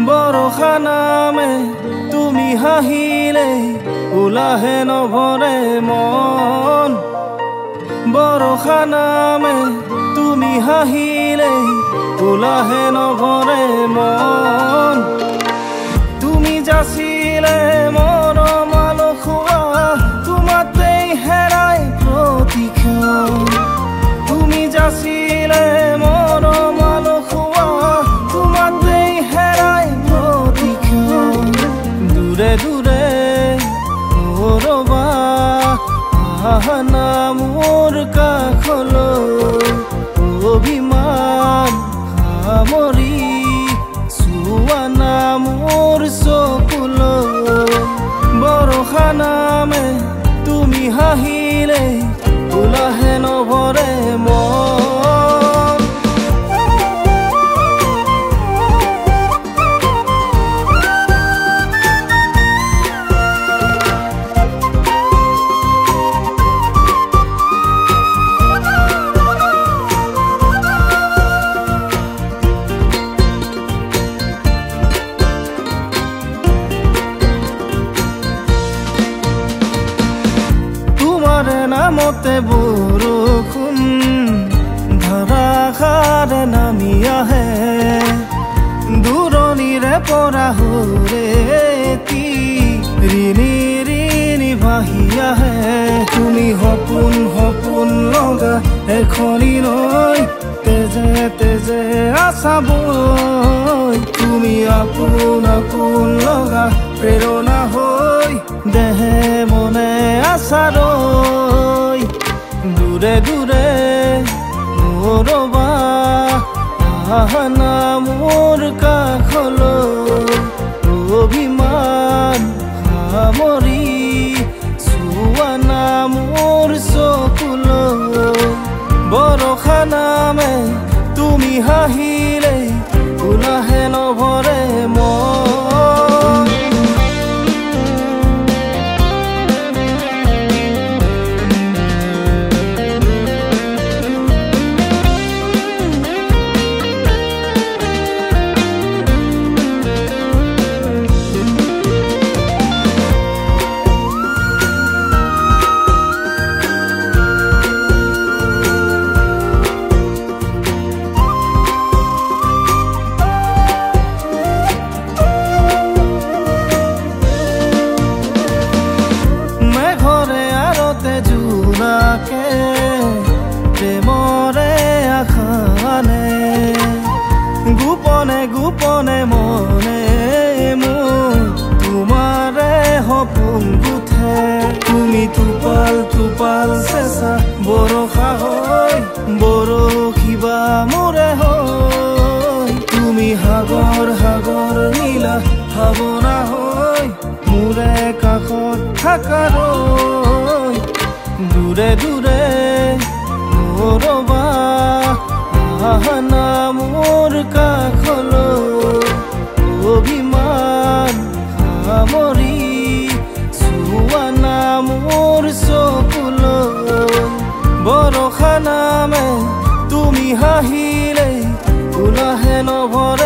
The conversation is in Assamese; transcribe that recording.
বৰষা নামে তুমি হাঁহিলে উলাহে নভৰে মন বৰষা নামে তুমি হাঁহিলে উলাহে নভৰে মন তুমি যাচিলে মৰম আলসুৱা তোমাতেই হেৰাই প্ৰতিক্ষণ তুমি যাচিলে মৰম আলসুৱা তোমাতেই হেৰাই প্ৰতিক্ষণ দূৰে দূৰে ৰবা আহনা মোৰ কাষলৈ অভিমান সামৰি চোৱা না মোৰ চকুলৈ বৰষা নামে তুমি হাঁহিলে উলাহে নভৰে মন নামতে বৰষুণ ধাৰাসাৰে নামি আহে দূৰণিৰে পৰা হৰেতি ৰিণি ৰিণি ভাহি আহে তুমি সপোন সপোন লগা এখনি নৈ তেজে তেজে আছা বৈ তুমি আপোন আপোন লগা প্ৰেৰণা হৈ দেহে মনে আছা ৰৈ দূৰে দূৰে ৰবা আহনা মোৰ কাষলৈ অভিমান সামৰি চোৱা না মোৰ চকুলৈ বৰষা নামে তুমি হাঁহিলে উলাহে নভৰে মন প্ৰেমৰে আখানে গোপনে গোপনে মনে মোৰ তোমাৰে সপোন গুঠে তুমি টোপাল টোপাল চেঁচা বৰষা হৈ বৰশিবা মোৰে হৈ তুমি সাগৰ সাগৰ নীলা ভাৱনা হৈ মোৰে কাষত থাকা ৰৈ দূৰে দূৰে ৰবা আহনা মোৰ কাষলৈ অভিমান সামৰি চোৱা না মোৰ চকুলৈ বৰষা নামে তুমি হাঁহিলে উলাহে নভৰে